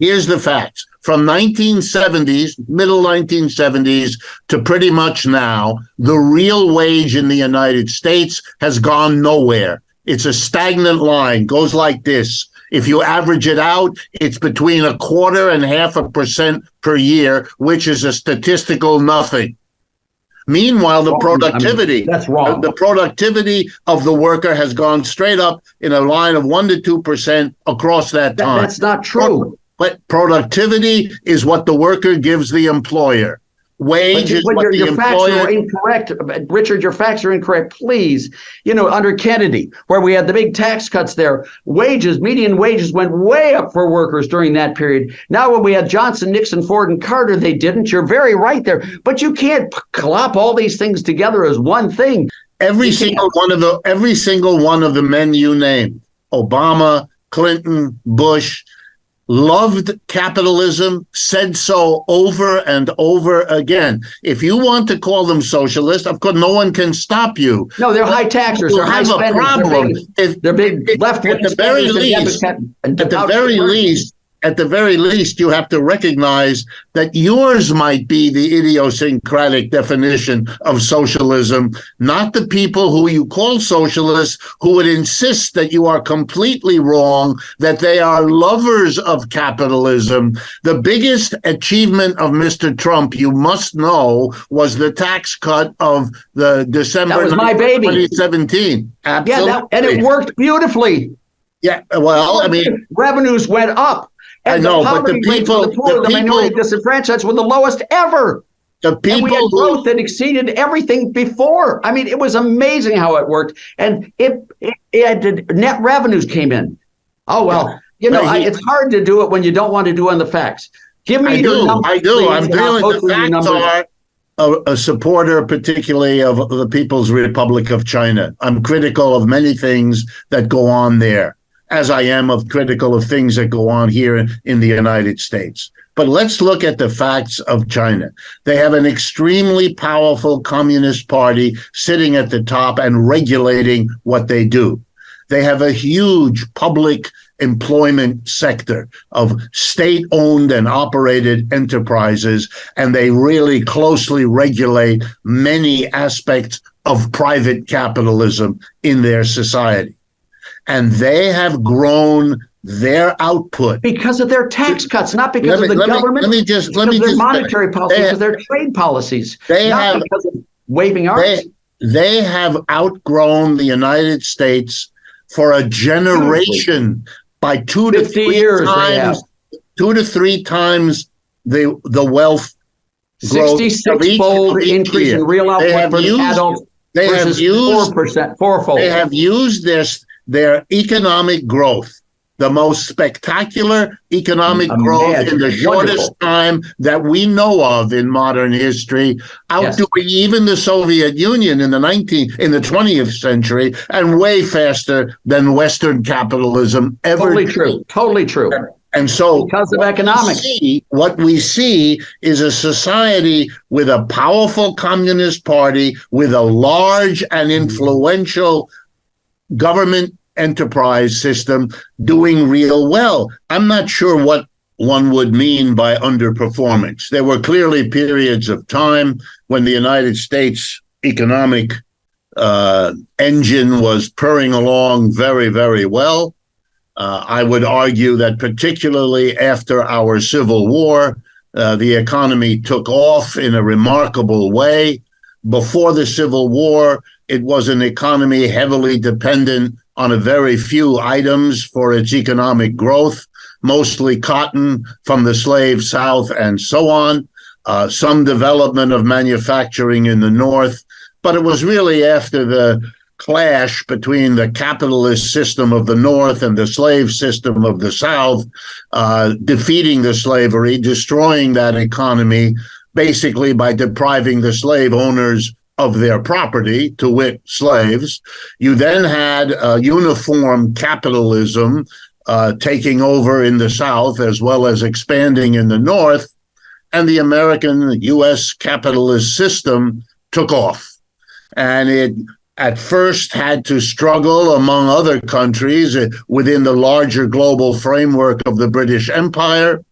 Here's the facts. From 1970s, middle 1970s to pretty much now, the real wage in the United States has gone nowhere. It's a stagnant line, goes like this. If you average it out, it's between 0.25% and 0.5% per year, which is a statistical nothing. Meanwhile, the productivity, that's wrong. The productivity of the worker has gone straight up in a line of 1 to 2% across that time. That's not true. But productivity is what the worker gives the employer. Wage is what the employer... Facts are incorrect. Richard, your facts are incorrect. Please, under Kennedy, where we had the big tax cuts there, median wages went way up for workers during that period. Now, when we had Johnson, Nixon, Ford, and Carter, they didn't. You're very right there. But you can't clop all these things together as one thing. Every single one of the men you named, Obama, Clinton, Bush, loved capitalism, said so over and over again. If you want to call them socialist, of course, no one can stop you. No, they're high taxers. They're high spenders. Problem. They're big left-wing spenders. At the very least, you have to recognize that yours might be the idiosyncratic definition of socialism, not the people who you call socialists who would insist that you are completely wrong, that they are lovers of capitalism. The biggest achievement of Mr. Trump, you must know, was the tax cut of the December 2017. Absolutely. Yeah, and it worked beautifully. Yeah, well, I mean, revenues went up. And I know, but the minority disenfranchised were the lowest ever. And we had growth that exceeded everything before. I mean, it was amazing how it worked. And net revenues came in. Oh, well, it's hard to do it when you don't want to do on the facts. Give me your numbers. I do. I'm dealing with the facts are a supporter, particularly of the People's Republic of China. I'm critical of many things that go on there, as I am critical of things that go on here in the United States. But let's look at the facts of China. They have an extremely powerful communist party sitting at the top and regulating what they do. They have a huge public employment sector of state-owned and operated enterprises, and they really closely regulate many aspects of private capitalism in their society. And they have grown their output because of their tax cuts, not because of the government. Let me just monetary policy, because their trade policies. Not because of waiving arms. They have outgrown the United States for a generation by 2 to 3 years. 2 to 3 times the wealth growth. 66-fold increase in real output for adults versus 4%, fourfold. They have used their economic growth, the most spectacular economic growth in the shortest time that we know of in modern history, outdoing even the Soviet Union in the 20th century, and way faster than Western capitalism ever. Totally true. And so because of economics, what we see is a society with a powerful communist party, with a large and influential government enterprise system doing real well. I'm not sure what one would mean by underperformance. There were clearly periods of time when the United States economic engine was purring along very, very well. I would argue that particularly after our Civil War, the economy took off in a remarkable way. Before the Civil War, it was an economy heavily dependent on a very few items for its economic growth, mostly cotton from the slave South and so on, some development of manufacturing in the North. But it was really after the clash between the capitalist system of the North and the slave system of the South, defeating the slavery, destroying that economy, basically by depriving the slave owners of their property, to wit, slaves. You then had uniform capitalism taking over in the South as well as expanding in the North, and the American U.S. capitalist system took off. And it at first had to struggle, among other countries, within the larger global framework of the British Empire.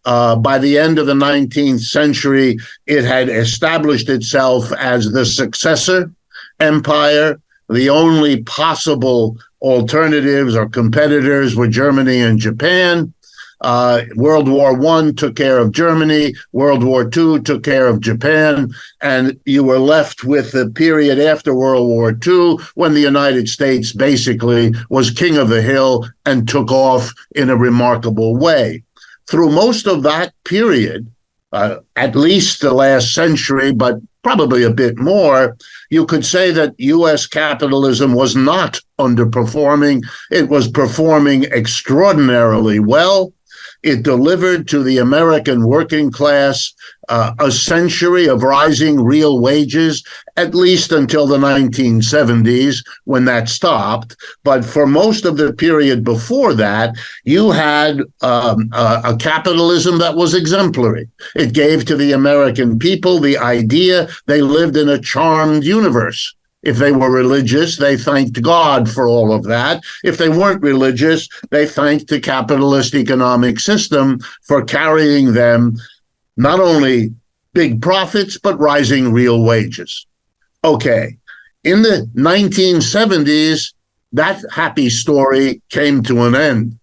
By the end of the 19th century, it had established itself as the successor empire. The only possible alternatives or competitors were Germany and Japan. World War I took care of Germany. World War II took care of Japan. And you were left with the period after World War II when the United States basically was king of the hill and took off in a remarkable way. Through most of that period, at least the last century, but probably a bit more, you could say that U.S. capitalism was not underperforming. It was performing extraordinarily well. It delivered to the American working class a century of rising real wages, at least until the 1970s, when that stopped. But for most of the period before that, you had a capitalism that was exemplary. It gave to the American people the idea they lived in a charmed universe. If they were religious, they thanked God for all of that. If they weren't religious, they thanked the capitalist economic system for carrying them not only big profits, but rising real wages. Okay, in the 1970s, that happy story came to an end.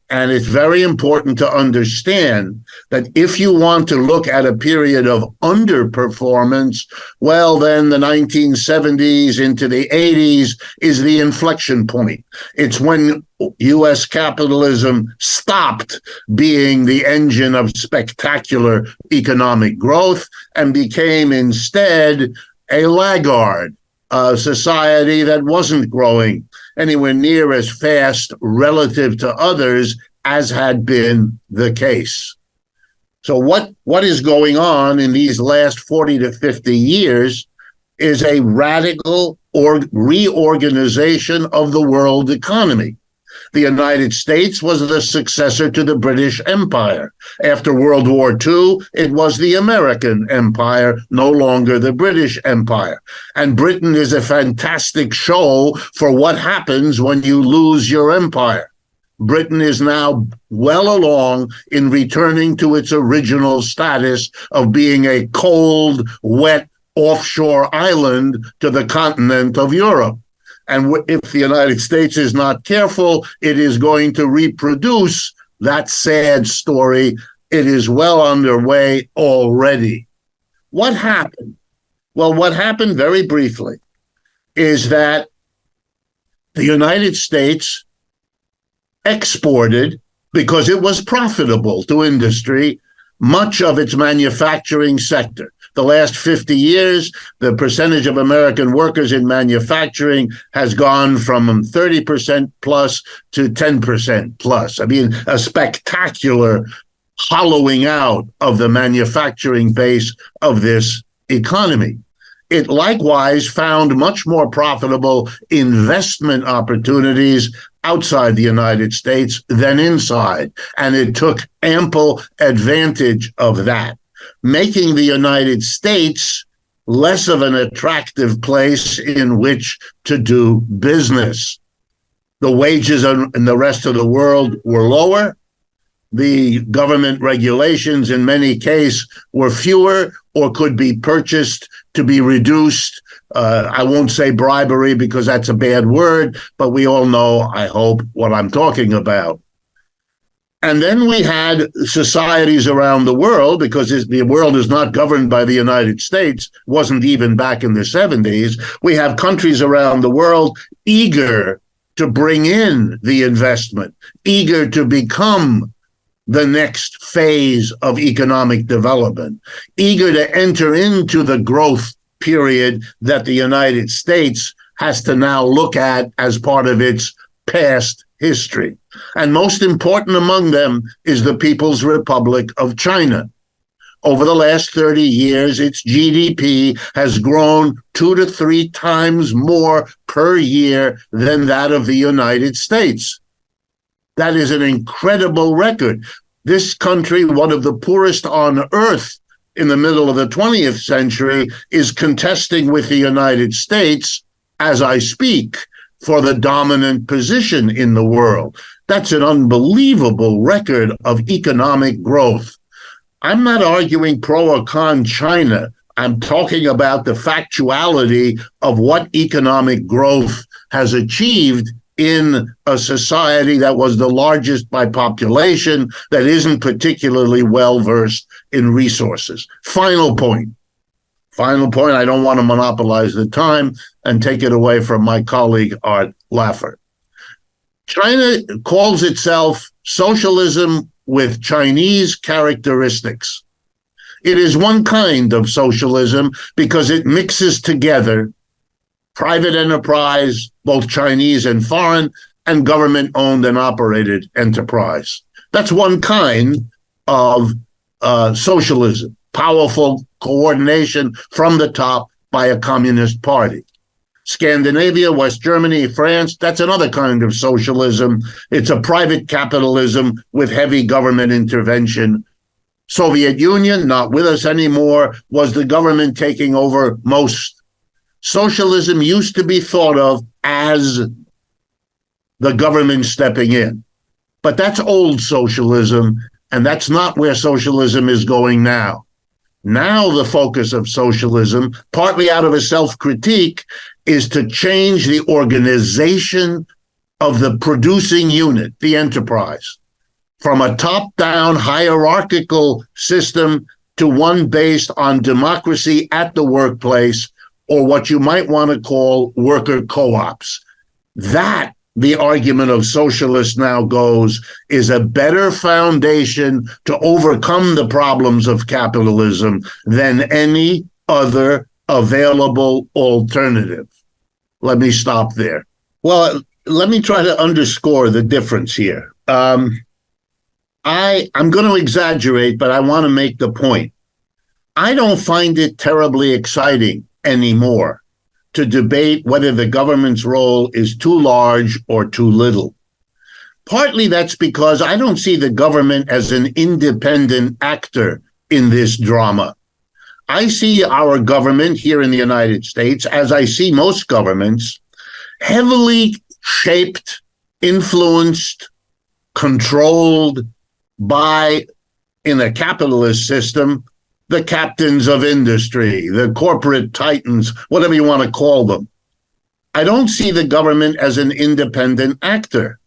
And it's very important to understand that if you want to look at a period of underperformance, well, then the 1970s into the 80s is the inflection point. It's when U.S. capitalism stopped being the engine of spectacular economic growth and became instead a laggard, a society that wasn't growing anywhere near as fast relative to others as had been the case. So what is going on in these last 40 to 50 years is a radical reorganization of the world economy. The United States was the successor to the British Empire. After World War II, it was the American Empire, no longer the British Empire. And Britain is a fantastic show for what happens when you lose your empire. Britain is now well along in returning to its original status of being a cold, wet, offshore island to the continent of Europe. And if the United States is not careful, it is going to reproduce that sad story. It is well underway already. What happened? Well, what happened very briefly is that the United States exported, because it was profitable to industry, much of its manufacturing sector. The last 50 years, the percentage of American workers in manufacturing has gone from 30% plus to 10% plus. I mean, a spectacular hollowing out of the manufacturing base of this economy. It likewise found much more profitable investment opportunities outside the United States than inside, and it took ample advantage of that, making the United States less of an attractive place in which to do business. The wages in the rest of the world were lower. The government regulations in many cases were fewer or could be purchased to be reduced. I won't say bribery because that's a bad word, but we all know, I hope, what I'm talking about. And then we had societies around the world, because the world is not governed by the United States, wasn't even back in the 70s. We have countries around the world eager to bring in the investment, eager to become the next phase of economic development, eager to enter into the growth period that the United States has to now look at as part of its past history. And most important among them is the People's Republic of China. Over the last 30 years, its GDP has grown 2 to 3 times more per year than that of the United States. That is an incredible record. This country, one of the poorest on earth in the middle of the 20th century, is contesting with the United States, as I speak, for the dominant position in the world. That's an unbelievable record of economic growth. I'm not arguing pro or con China. I'm talking about the factuality of what economic growth has achieved in a society that was the largest by population, that isn't particularly well versed in resources. Final point. I don't want to monopolize the time and take it away from my colleague, Art Laffer. China calls itself socialism with Chinese characteristics. It is one kind of socialism because it mixes together private enterprise, both Chinese and foreign, and government-owned and operated enterprise. That's one kind of socialism, powerful coordination from the top by a communist party. Scandinavia, West Germany, France, that's another kind of socialism. It's a private capitalism with heavy government intervention. Soviet Union, not with us anymore, was the government taking over most. Socialism used to be thought of as the government stepping in. But that's old socialism, and that's not where socialism is going now. Now the focus of socialism, partly out of a self-critique, is to change the organization of the producing unit, the enterprise, from a top-down hierarchical system to one based on democracy at the workplace, or what you might want to call worker co-ops. That, the argument of socialists now goes, is a better foundation to overcome the problems of capitalism than any other available alternative. Let me stop there. Well, let me try to underscore the difference here. I'm going to exaggerate, but I want to make the point. I don't find it terribly exciting anymore to debate whether the government's role is too large or too little. Partly that's because I don't see the government as an independent actor in this drama. I see our government here in the United States, as I see most governments, heavily shaped, influenced, controlled by, in a capitalist system, the captains of industry, the corporate titans, whatever you want to call them. I don't see the government as an independent actor.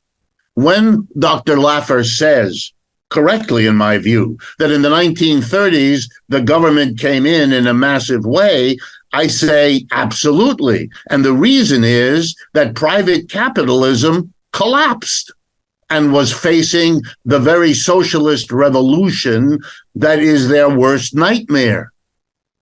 When Dr. Laffer says, correctly in my view, that in the 1930s, the government came in a massive way, I say absolutely. And the reason is that private capitalism collapsed and was facing the very socialist revolution that is their worst nightmare.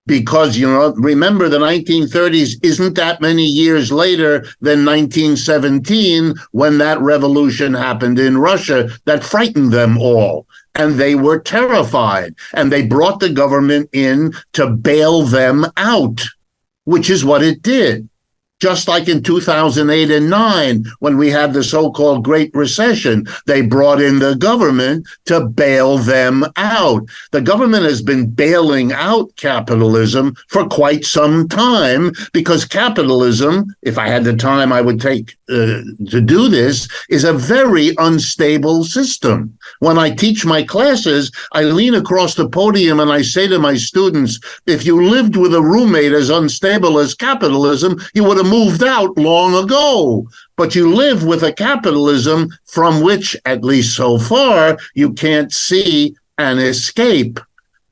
Because, remember, the 1930s isn't that many years later than 1917 when that revolution happened in Russia that frightened them all. And they were terrified. And they brought the government in to bail them out, which is what it did. Just like in 2008 and 9, when we had the so-called Great Recession, they brought in the government to bail them out. The government has been bailing out capitalism for quite some time because capitalism, if I had the time I would take to do this, is a very unstable system. When I teach my classes, I lean across the podium and I say to my students, if you lived with a roommate as unstable as capitalism, you would have moved out long ago. But you live with a capitalism from which, at least so far, you can't see an escape.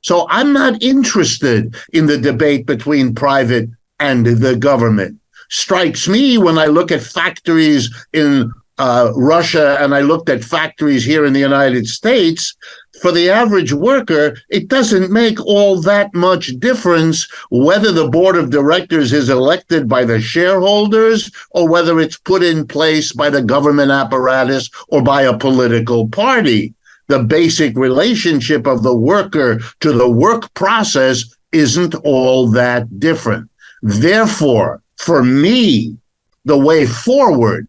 So I'm not interested in the debate between private and the government. Strikes me when I look at factories in Russia and I looked at factories here in the United States, for the average worker, it doesn't make all that much difference whether the board of directors is elected by the shareholders or whether it's put in place by the government apparatus or by a political party. The basic relationship of the worker to the work process isn't all that different. Therefore, for me, the way forward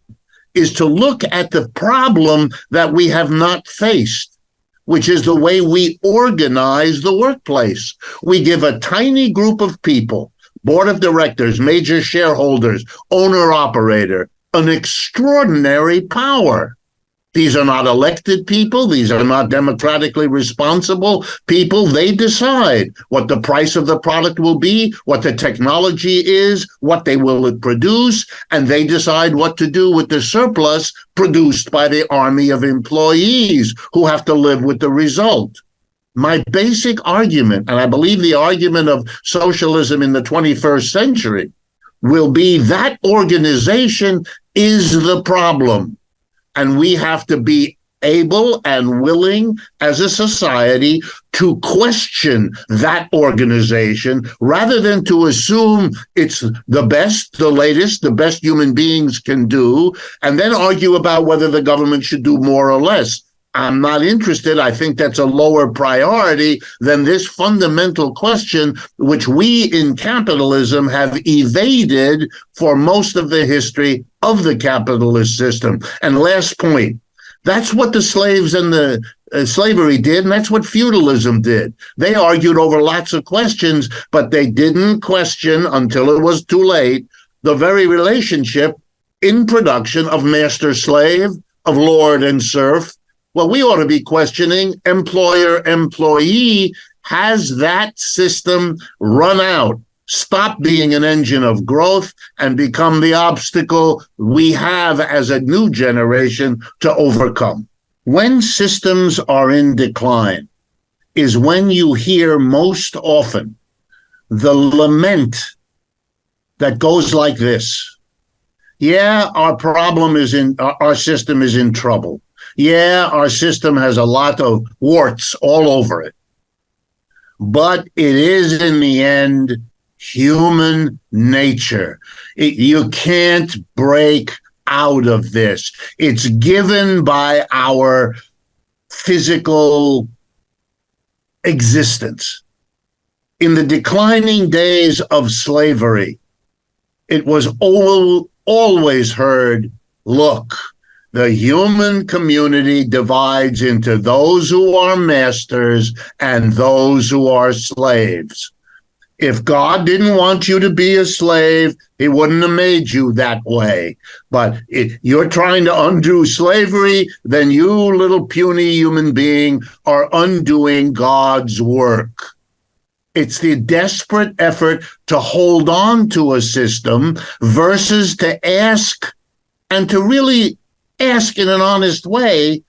is to look at the problem that we have not faced, which is the way we organize the workplace. We give a tiny group of people, board of directors, major shareholders, owner-operator, an extraordinary power. These are not elected people. These are not democratically responsible people. They decide what the price of the product will be, what the technology is, what they will produce, and they decide what to do with the surplus produced by the army of employees who have to live with the result. My basic argument, and I believe the argument of socialism in the 21st century, will be that organization is the problem. And we have to be able and willing as a society to question that organization rather than to assume it's the best, the latest, the best human beings can do, and then argue about whether the government should do more or less. I'm not interested. I think that's a lower priority than this fundamental question, which we in capitalism have evaded for most of the history of the capitalist system. And last point, that's what the slaves and the slavery did, and that's what feudalism did. They argued over lots of questions, but they didn't question until it was too late the very relationship in production of master-slave, of lord and serf. Well, we ought to be questioning employer-employee. Has that system run out, stop being an engine of growth, and become the obstacle we have as a new generation to overcome? When systems are in decline is when you hear most often the lament that goes like this. Yeah, our system is in trouble. Yeah, our system has a lot of warts all over it. But it is, in the end, human nature. You can't break out of this. It's given by our physical existence. In the declining days of slavery, it was always heard, look, the human community divides into those who are masters and those who are slaves. If God didn't want you to be a slave, he wouldn't have made you that way. But if you're trying to undo slavery, then you, little puny human being, are undoing God's work. It's the desperate effort to hold on to a system versus to ask, and to really ask in an honest way,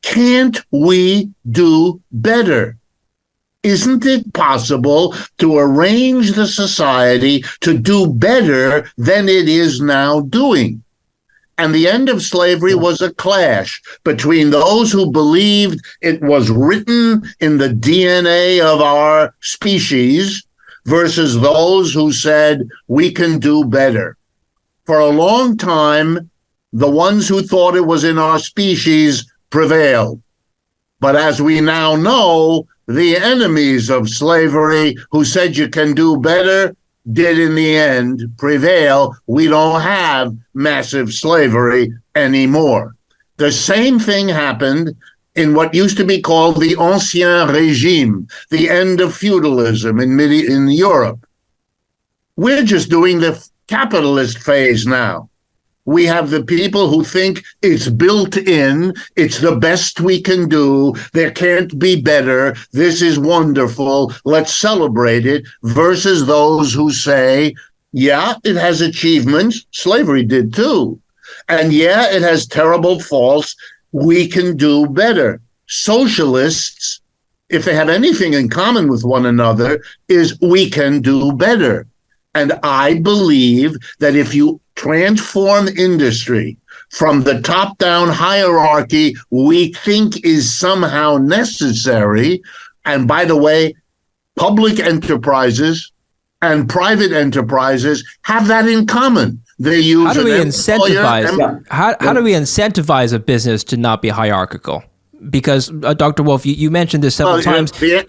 can't we do better? Isn't it possible to arrange the society to do better than it is now doing? And the end of slavery was a clash between those who believed it was written in the DNA of our species versus those who said we can do better. For a long time, the ones who thought it was in our species prevailed. But as we now know, the enemies of slavery who said you can do better did in the end prevail. We don't have massive slavery anymore. The same thing happened in what used to be called the Ancien Régime, the end of feudalism in Europe. We're just doing the capitalist phase now. We have the people who think it's built in, it's the best we can do, there can't be better, this is wonderful, let's celebrate it, versus those who say, yeah, it has achievements, slavery did too, and yeah, it has terrible faults, we can do better. Socialists, if they have anything in common with one another, is we can do better. And I believe that if you transform industry from the top-down hierarchy we think is somehow necessary, and by the way, public enterprises and private enterprises have that in common. They use how do we incentivize a business to not be hierarchical? Because Dr. Wolff, you mentioned this several times. The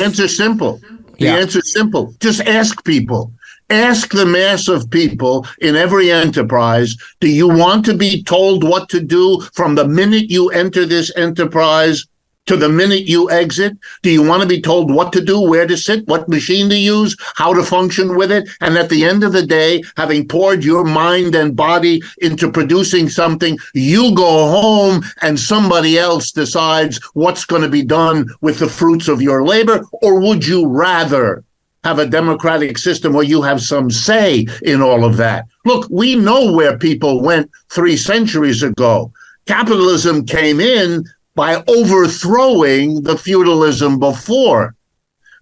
answer's simple. The answer's simple. Just ask people. Ask the mass of people in every enterprise, do you want to be told what to do from the minute you enter this enterprise? to the minute you exit? Do you want to be told what to do, where to sit, what machine to use, how to function with it? And at the end of the day, having poured your mind and body into producing something, you go home and somebody else decides what's going to be done with the fruits of your labor? Or would you rather have a democratic system where you have some say in all of that? Look, we know where people went 3 centuries ago. Capitalism came in by overthrowing the feudalism before.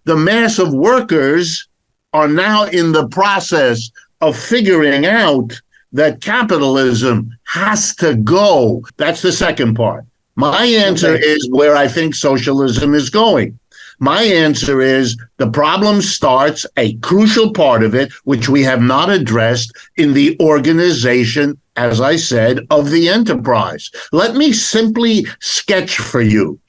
The mass of workers are now in the process of figuring out that capitalism has to go. That's the second part. My answer is where I think socialism is going. My answer is the problem starts, a crucial part of it, which we have not addressed, in the organization, as I said, of the enterprise. Let me simply sketch for you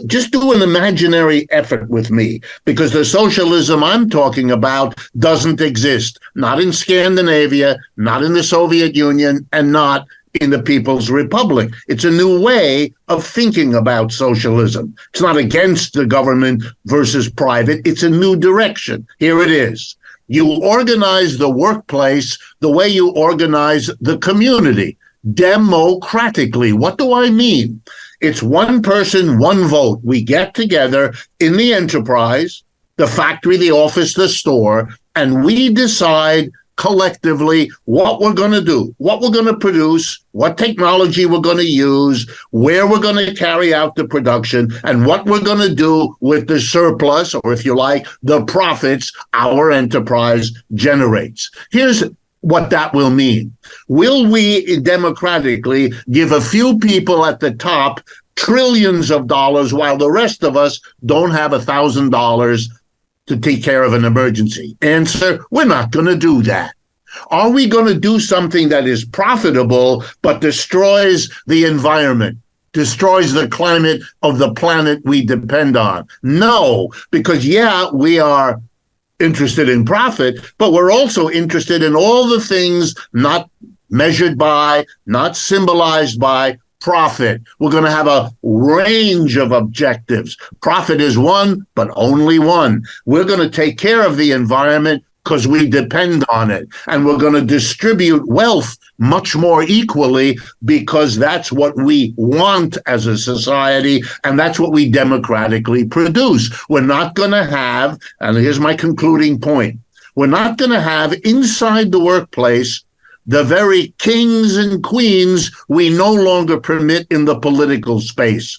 just do an imaginary effort with me, because the socialism I'm talking about doesn't exist. Not in Scandinavia, not in the Soviet Union, and not in the People's Republic. It's a new way of thinking about socialism. It's not against the government versus private. It's a new direction. Here it is. You organize the workplace the way you organize the community, democratically. What do I mean? It's one person, one vote. We get together in the enterprise, the factory, the office, the store, and we decide collectively what we're going to do, what we're going to produce, what technology we're going to use, where we're going to carry out the production, and what we're going to do with the surplus, or if you like, the profits our enterprise generates. Here's what that will mean. Will we democratically give a few people at the top trillions of dollars while the rest of us don't have $1,000 to take care of an emergency? Answer, we're not going to do that. Are we going to do something that is profitable but destroys the environment, destroys the climate of the planet we depend on? No, because we are interested in profit, but we're also interested in all the things not measured by, not symbolized by profit. We're going to have a range of objectives. Profit is one, but only one. We're going to take care of the environment because we depend on it. And we're going to distribute wealth much more equally because that's what we want as a society, and that's what we democratically produce. We're not going to have, and here's my concluding point, we're not going to have inside the workplace the very kings and queens we no longer permit in the political space.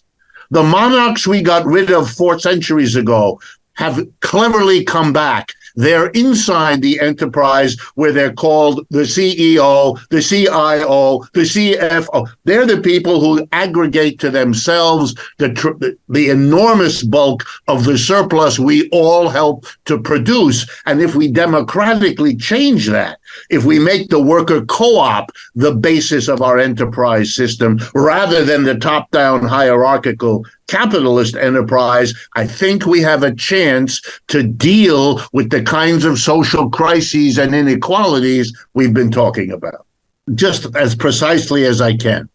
The monarchs we got rid of 4 centuries ago have cleverly come back. They're inside the enterprise where they're called the CEO, the CIO, the CFO. They're the people who aggregate to themselves the enormous bulk of the surplus we all help to produce. And if we democratically change that, if we make the worker co-op the basis of our enterprise system rather than the top-down hierarchical capitalist enterprise, I think we have a chance to deal with the kinds of social crises and inequalities we've been talking about, just as precisely as I can.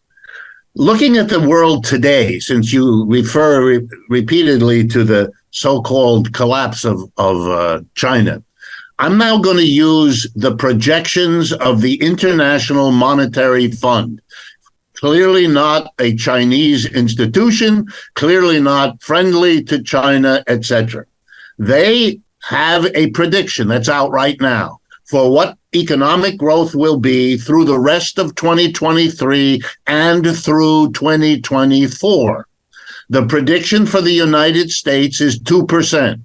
Looking at the world today, since you refer repeatedly to the so-called collapse of China, I'm now going to use the projections of the International Monetary Fund. Clearly not a Chinese institution, clearly not friendly to China, etc. They have a prediction that's out right now for what economic growth will be through the rest of 2023 and through 2024. The prediction for the United States is 2%.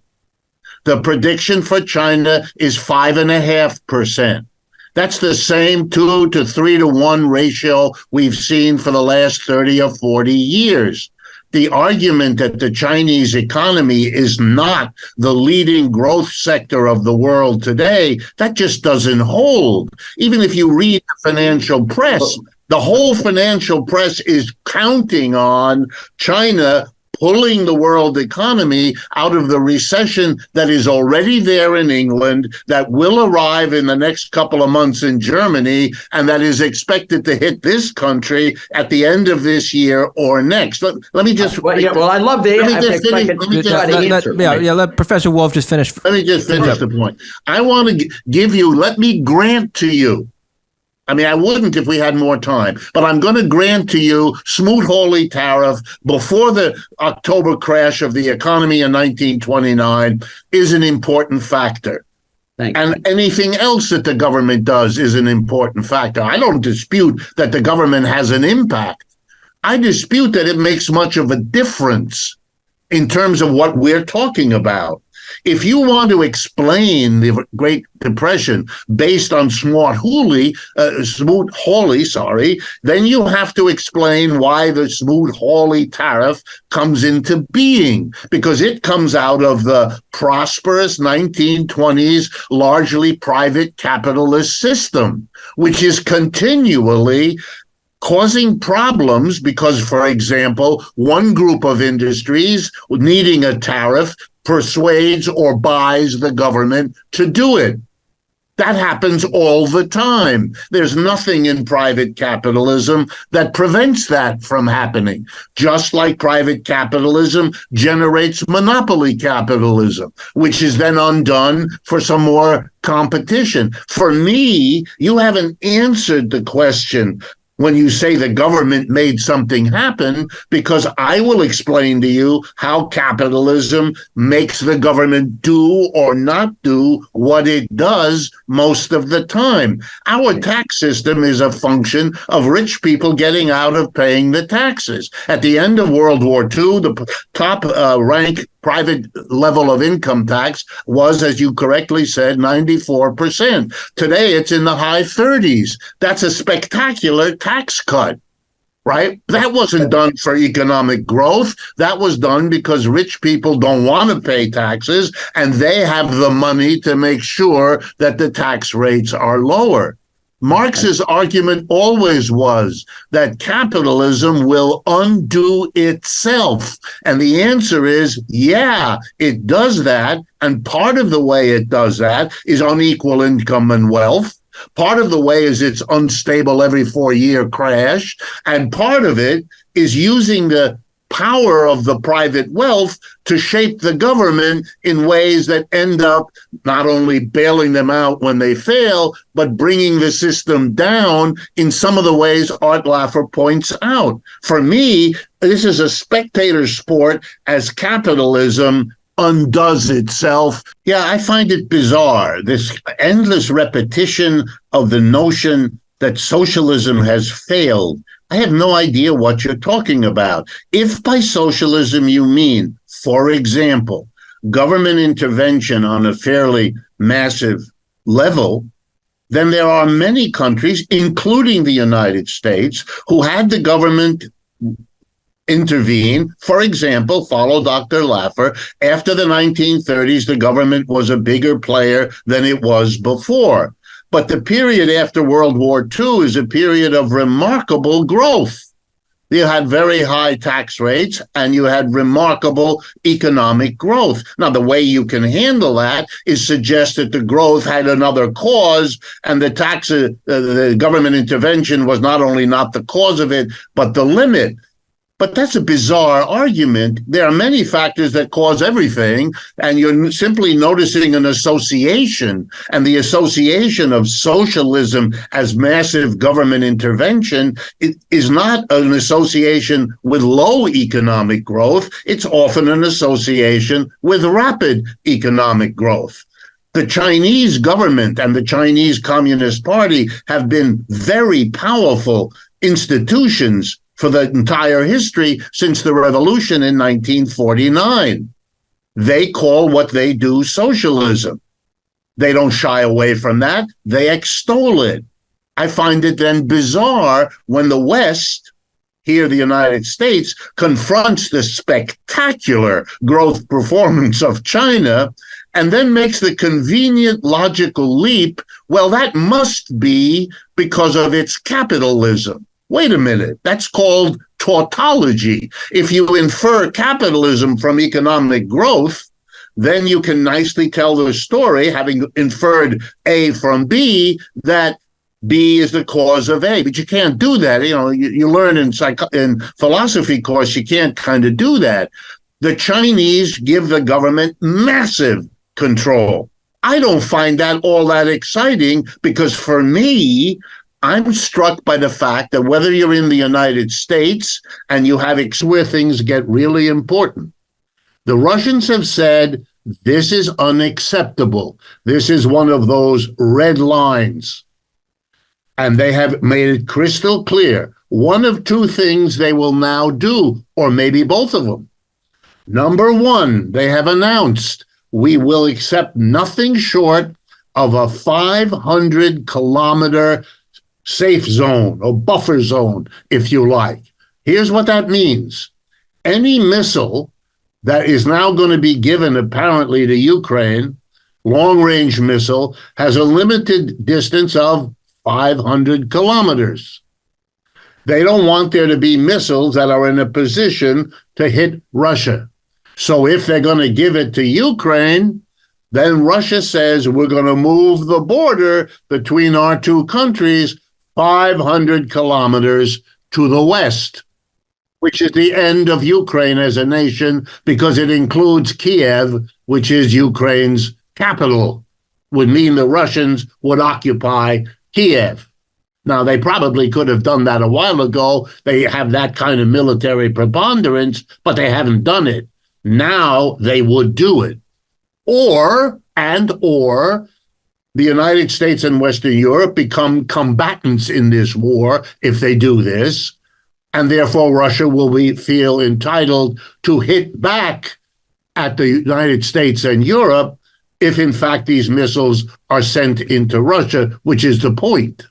The prediction for China is 5.5%. That's the same 2 to 3 to 1 ratio we've seen for the last 30 or 40 years. The argument that the Chinese economy is not the leading growth sector of the world today, that just doesn't hold. Even if you read the financial press, the whole financial press is counting on China pulling the world economy out of the recession that is already there in England, that will arrive in the next couple of months in Germany, and that is expected to hit this country at the end of this year or next. Let me just... I love the... Let Professor Wolff just finish. Let me just finish the point. I want to give you, let me grant to you, I mean, I wouldn't if we had more time, but I'm going to grant to you Smoot-Hawley tariff before the October crash of the economy in 1929 is an important factor. And anything else that the government does is an important factor. I don't dispute that the government has an impact. I dispute that it makes much of a difference in terms of what we're talking about. If you want to explain the Great Depression based on Smoot-Hawley, then you have to explain why the Smoot-Hawley tariff comes into being, because it comes out of the prosperous 1920s, largely private capitalist system, which is continually causing problems because, for example, one group of industries needing a tariff persuades or buys the government to do it. That happens all the time. There's nothing in private capitalism that prevents that from happening, just like private capitalism generates monopoly capitalism, which is then undone for some more competition. For me, you haven't answered the question when you say the government made something happen, because I will explain to you how capitalism makes the government do or not do what it does most of the time. Our tax system is a function of rich people getting out of paying the taxes. At the end of World War II, the top rank private level of income tax was, as you correctly said, 94%. Today, it's in the high 30s. That's a spectacular tax cut, right? That wasn't done for economic growth. That was done because rich people don't want to pay taxes, and they have the money to make sure that the tax rates are lower. Marx's argument always was that capitalism will undo itself. And the answer is, yeah, it does that. And part of the way it does that is unequal income and wealth. Part of the way is it's unstable every 4-year crash. And part of it is using the power of the private wealth to shape the government in ways that end up not only bailing them out when they fail, but bringing the system down in some of the ways Art Laffer points out. For me, this is a spectator sport as capitalism undoes itself. Yeah, I find it bizarre, this endless repetition of the notion that socialism has failed. I have no idea what you're talking about. If by socialism you mean, for example, government intervention on a fairly massive level, then there are many countries, including the United States, who had the government intervene. For example, follow Dr. Laffer. After the 1930s, the government was a bigger player than it was before. But the period after World War II is a period of remarkable growth. You had very high tax rates and you had remarkable economic growth. Now, the way you can handle that is suggest that the growth had another cause and the government intervention was not only not the cause of it, but the limit. But that's a bizarre argument. There are many factors that cause everything, and you're simply noticing an association, and the association of socialism as massive government intervention is not an association with low economic growth. It's often an association with rapid economic growth. The Chinese government and the Chinese Communist Party have been very powerful institutions for the entire history since the revolution in 1949. They call what they do socialism. They don't shy away from that. They extol it. I find it then bizarre when the West, here the United States, confronts the spectacular growth performance of China and then makes the convenient logical leap, well, that must be because of its capitalism. Wait a minute, that's called tautology. If you infer capitalism from economic growth, then you can nicely tell the story, having inferred A from B, that B is the cause of A. But you can't do that. You learn in philosophy course, you can't kind of do that. The Chinese give the government massive control. I don't find that all that exciting because for me, I'm struck by the fact that whether you're in the United States and you have where things get really important, the Russians have said, this is unacceptable. This is one of those red lines. And they have made it crystal clear. One of two things they will now do, or maybe both of them. Number one, they have announced we will accept nothing short of a 500-kilometer safe zone or buffer zone, if you like. Here's what that means. Any missile that is now going to be given apparently to Ukraine, long-range missile, has a limited distance of 500 kilometers. They don't want there to be missiles that are in a position to hit Russia. So if they're going to give it to Ukraine, then Russia says we're going to move the border between our two countries 500 kilometers to the west, which is the end of Ukraine as a nation because it includes Kiev, which is Ukraine's capital. Would mean the Russians would occupy Kiev. Now, they probably could have done that a while ago. They have that kind of military preponderance, but they haven't done it. Now they would do it. Or the United States and Western Europe become combatants in this war if they do this, and therefore Russia will feel entitled to hit back at the United States and Europe if, in fact, these missiles are sent into Russia, which is the point.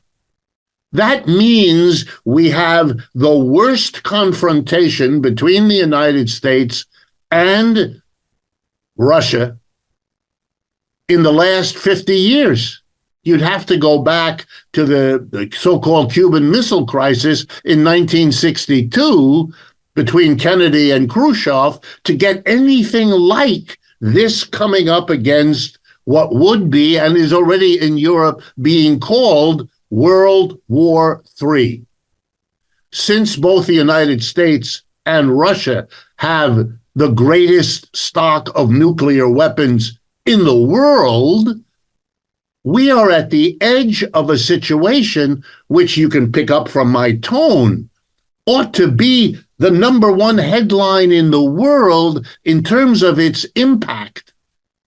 That means we have the worst confrontation between the United States and Russia in the last 50 years. You'd have to go back to the so-called Cuban Missile Crisis in 1962 between Kennedy and Khrushchev to get anything like this coming up against what would be and is already in Europe being called World War III. Since both the United States and Russia have the greatest stock of nuclear weapons in the world, we are at the edge of a situation which you can pick up from my tone, ought to be the number one headline in the world in terms of its impact,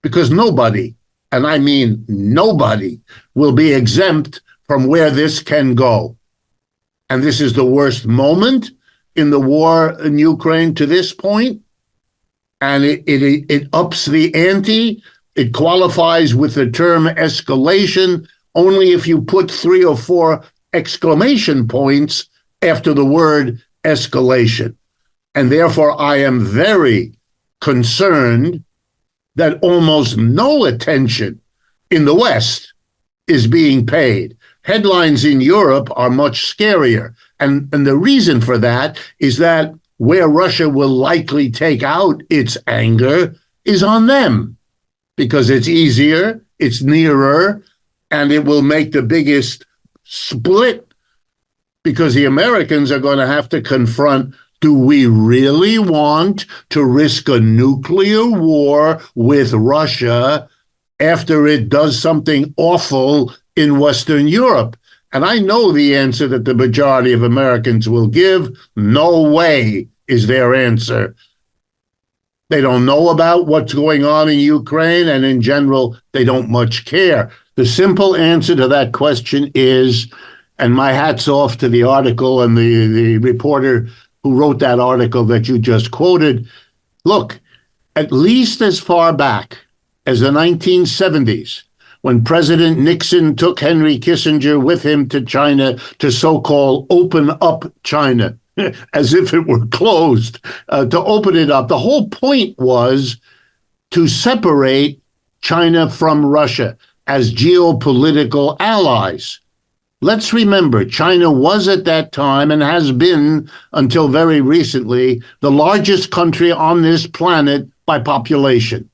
because nobody, and I mean nobody, will be exempt from where this can go. And this is the worst moment in the war in Ukraine to this point, and it ups the ante. It qualifies with the term escalation only if you put 3 or 4 exclamation points after the word escalation. And therefore, I am very concerned that almost no attention in the West is being paid. Headlines in Europe are much scarier. And the reason for that is that where Russia will likely take out its anger is on them, because it's easier, it's nearer, and it will make the biggest split, because the Americans are going to have to confront, do we really want to risk a nuclear war with Russia after it does something awful in Western Europe? And I know the answer that the majority of Americans will give. No way is their answer. They don't know about what's going on in Ukraine, and in general, they don't much care. The simple answer to that question is, and my hat's off to the article and the reporter who wrote that article that you just quoted, look, at least as far back as the 1970s, when President Nixon took Henry Kissinger with him to China to so-called open up China, as if it were closed, to open it up. The whole point was to separate China from Russia as geopolitical allies. Let's remember, China was at that time and has been until very recently the largest country on this planet by population.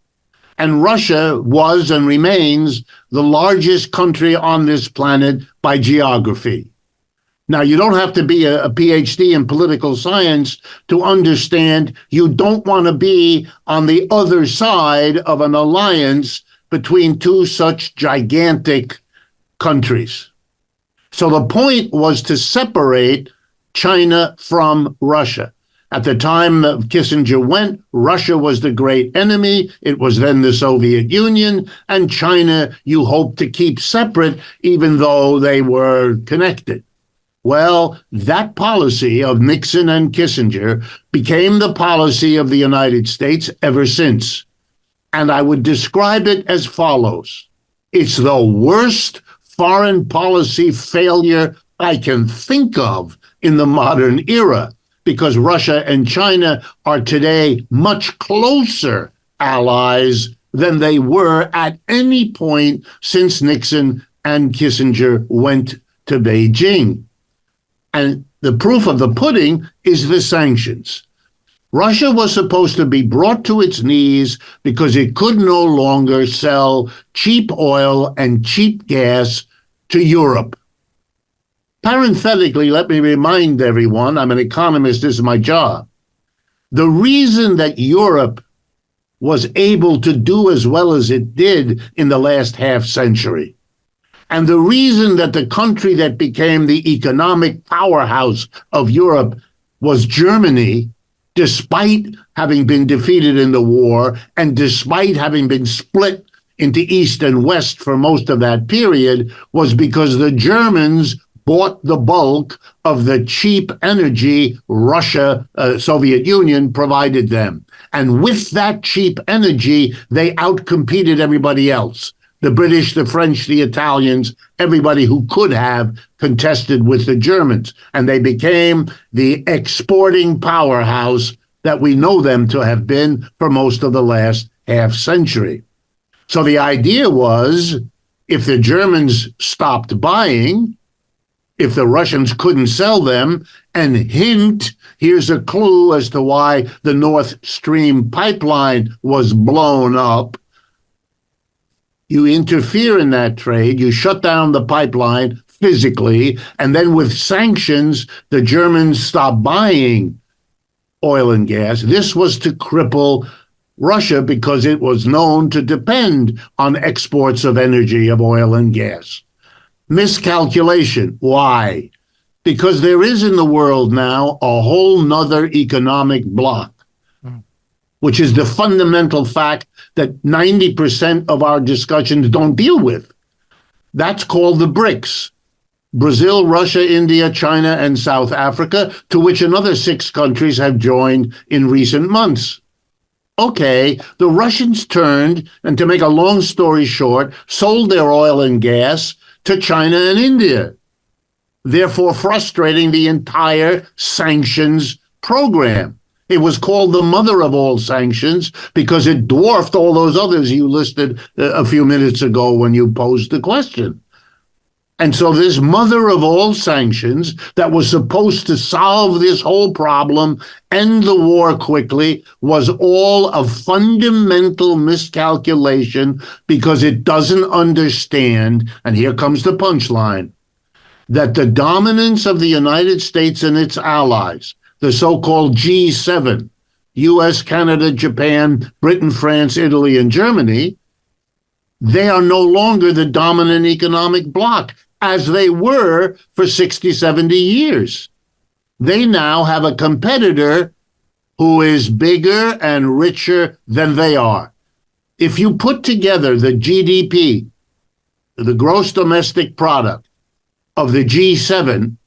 And Russia was and remains the largest country on this planet by geography. Now, you don't have to be a PhD in political science to understand you don't want to be on the other side of an alliance between two such gigantic countries. So the point was to separate China from Russia. At the time that Kissinger went, Russia was the great enemy. It was then the Soviet Union, and China you hoped to keep separate, even though they were connected. Well, that policy of Nixon and Kissinger became the policy of the United States ever since. And I would describe it as follows. It's the worst foreign policy failure I can think of in the modern era, because Russia and China are today much closer allies than they were at any point since Nixon and Kissinger went to Beijing. And the proof of the pudding is the sanctions. Russia was supposed to be brought to its knees because it could no longer sell cheap oil and cheap gas to Europe. Parenthetically, let me remind everyone, I'm an economist, this is my job. The reason that Europe was able to do as well as it did in the last half century, and the reason that the country that became the economic powerhouse of Europe was Germany, despite having been defeated in the war and despite having been split into East and West for most of that period, was because the Germans bought the bulk of the cheap energy Russia, Soviet Union, provided them. And with that cheap energy, they outcompeted everybody else. The British, the French, the Italians, everybody who could have contested with the Germans. And they became the exporting powerhouse that we know them to have been for most of the last half century. So the idea was, if the Germans stopped buying, if the Russians couldn't sell them, and hint, here's a clue as to why the Nord Stream pipeline was blown up. You interfere in that trade, you shut down the pipeline physically, and then with sanctions, the Germans stop buying oil and gas. This was to cripple Russia because it was known to depend on exports of energy, of oil and gas. Miscalculation. Why? Because there is in the world now a whole nother economic bloc, which is the fundamental fact that 90% of our discussions don't deal with. That's called the BRICS. Brazil, Russia, India, China, and South Africa, to which another 6 countries have joined in recent months. Okay, the Russians turned, and to make a long story short, sold their oil and gas to China and India, therefore frustrating the entire sanctions program. It was called the mother of all sanctions because it dwarfed all those others you listed a few minutes ago when you posed the question. And so this mother of all sanctions that was supposed to solve this whole problem, end the war quickly, was all a fundamental miscalculation because it doesn't understand, and here comes the punchline, that the dominance of the United States and its allies, the so-called G7, US, Canada, Japan, Britain, France, Italy, and Germany, they are no longer the dominant economic bloc, as they were for 60, 70 years. They now have a competitor who is bigger and richer than they are. If you put together the GDP, the gross domestic product of the G7,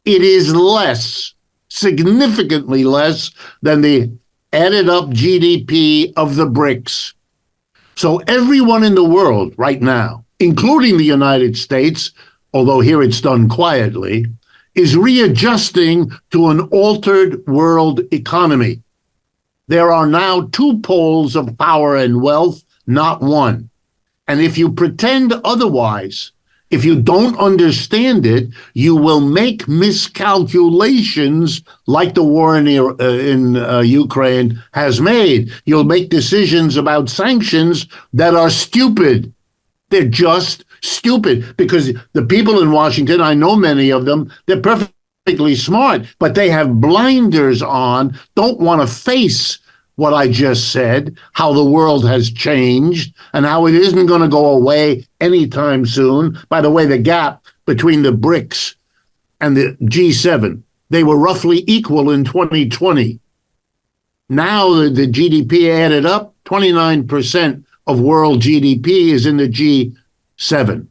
it is less, significantly less than the added up GDP of the BRICS. So everyone in the world right now, including the United States, although here it's done quietly, is readjusting to an altered world economy. There are now 2 poles of power and wealth, not one. And if you pretend otherwise, If you don't understand it, you will make miscalculations like the war in Ukraine has made. You'll make decisions about sanctions that are stupid. They're just stupid because the people in Washington, I know many of them, they're perfectly smart, but they have blinders on, don't want to face what I just said, how the world has changed and how it isn't going to go away anytime soon. By the way, the gap between the BRICS and the G7, they were roughly equal in 2020. Now the GDP added up, 29% of world GDP is in the G7.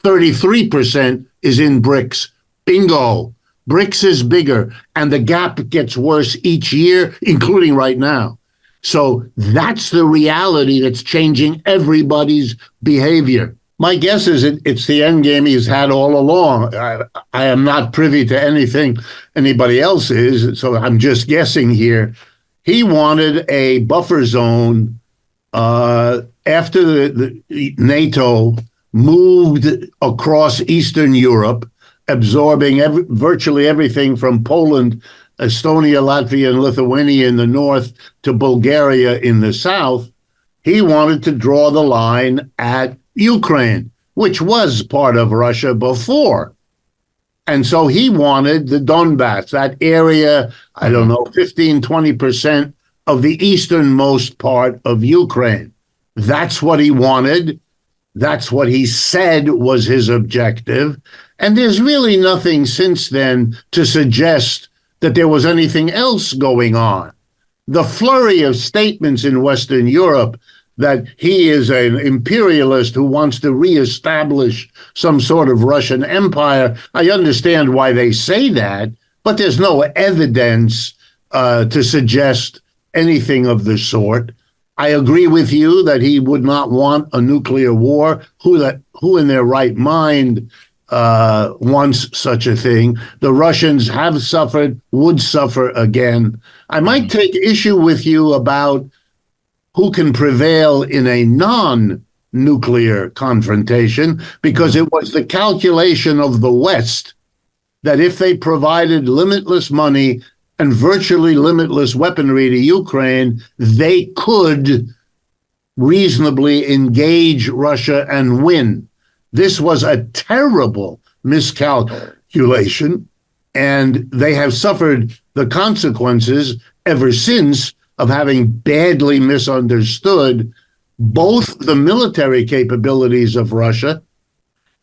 33% is in BRICS. Bingo. BRICS is bigger, and the gap gets worse each year, including right now. So that's the reality that's changing everybody's behavior. My guess is it's the end game he's had all along. I am not privy to anything anybody else is, so I'm just guessing here. He wanted a buffer zone after the NATO moved across Eastern Europe, absorbing virtually everything from Poland, Estonia, Latvia, and Lithuania in the north to Bulgaria in the south. He wanted to draw the line at Ukraine, which was part of Russia before. And so he wanted the Donbass, that area, I don't know, 15, 20% of the easternmost part of Ukraine. That's what he wanted. That's what he said was his objective. And there's really nothing since then to suggest that there was anything else going on. The flurry of statements in Western Europe that he is an imperialist who wants to reestablish some sort of Russian empire, I understand why they say that, but there's no evidence to suggest anything of the sort. I agree with you that he would not want a nuclear war. Who in their right mind wants such a thing? The Russians have suffered, would suffer again. I might take issue with you about who can prevail in a non-nuclear confrontation, because it was the calculation of the West that if they provided limitless money and virtually limitless weaponry to Ukraine, they could reasonably engage Russia and win. This was a terrible miscalculation, and they have suffered the consequences ever since of having badly misunderstood both the military capabilities of Russia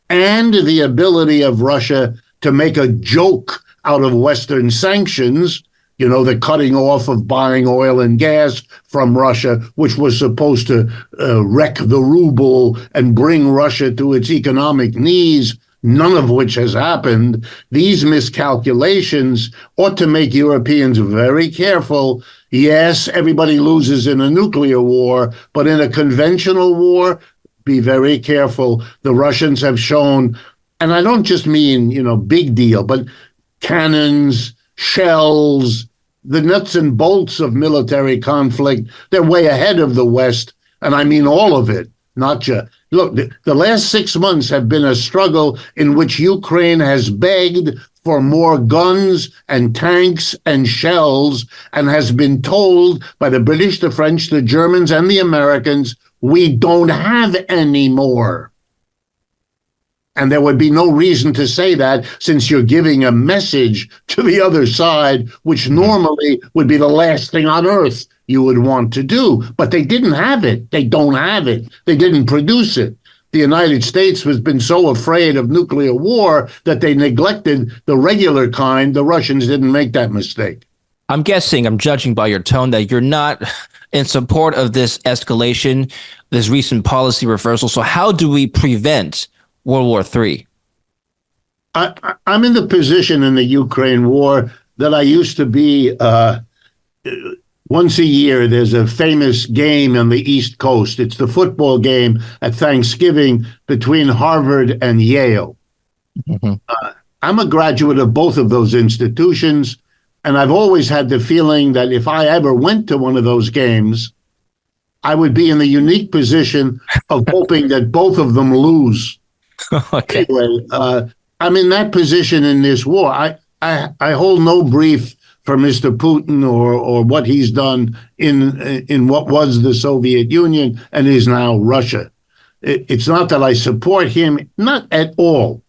and the ability of Russia to make a joke out of Western sanctions, you know, the cutting off of buying oil and gas from Russia, which was supposed to wreck the ruble and bring Russia to its economic knees, none of which has happened. These miscalculations ought to make Europeans very careful. Yes, everybody loses in a nuclear war, but in a conventional war, be very careful. The Russians have shown, and I don't just mean, you know, big deal, but cannons, shells, the nuts and bolts of military conflict, they're way ahead of the West. And I mean all of it, not just. Look, the last 6 months have been a struggle in which Ukraine has begged for more guns and tanks and shells and has been told by the British, the French, the Germans, and the Americans, we don't have any more. And there would be no reason to say that, since you're giving a message to the other side, which normally would be the last thing on earth you would want to do. But they didn't have it. They don't have it. They didn't produce it. The United States has been so afraid of nuclear war that they neglected the regular kind. The Russians didn't make that mistake. I'm guessing, I'm judging by your tone, that you're not in support of this escalation, this recent policy reversal. So how do we prevent World War III? I'm in the position in the Ukraine war that I used to be. Once a year, there's a famous game on the East Coast. It's the football game at Thanksgiving between Harvard and Yale. Mm-hmm. I'm a graduate of both of those institutions, and I've always had the feeling that if I ever went to one of those games, I would be in the unique position of hoping that both of them lose. Okay. Anyway, I'm in that position in this war. I hold no brief for Mr. Putin or what he's done in what was the Soviet Union and is now Russia. It's not that I support him, not at all.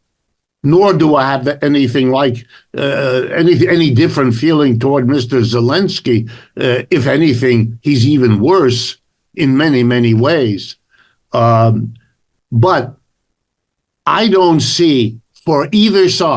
Nor do I have anything like any different feeling toward Mr. Zelensky. If anything, he's even worse in many, many ways. But I don't see for either side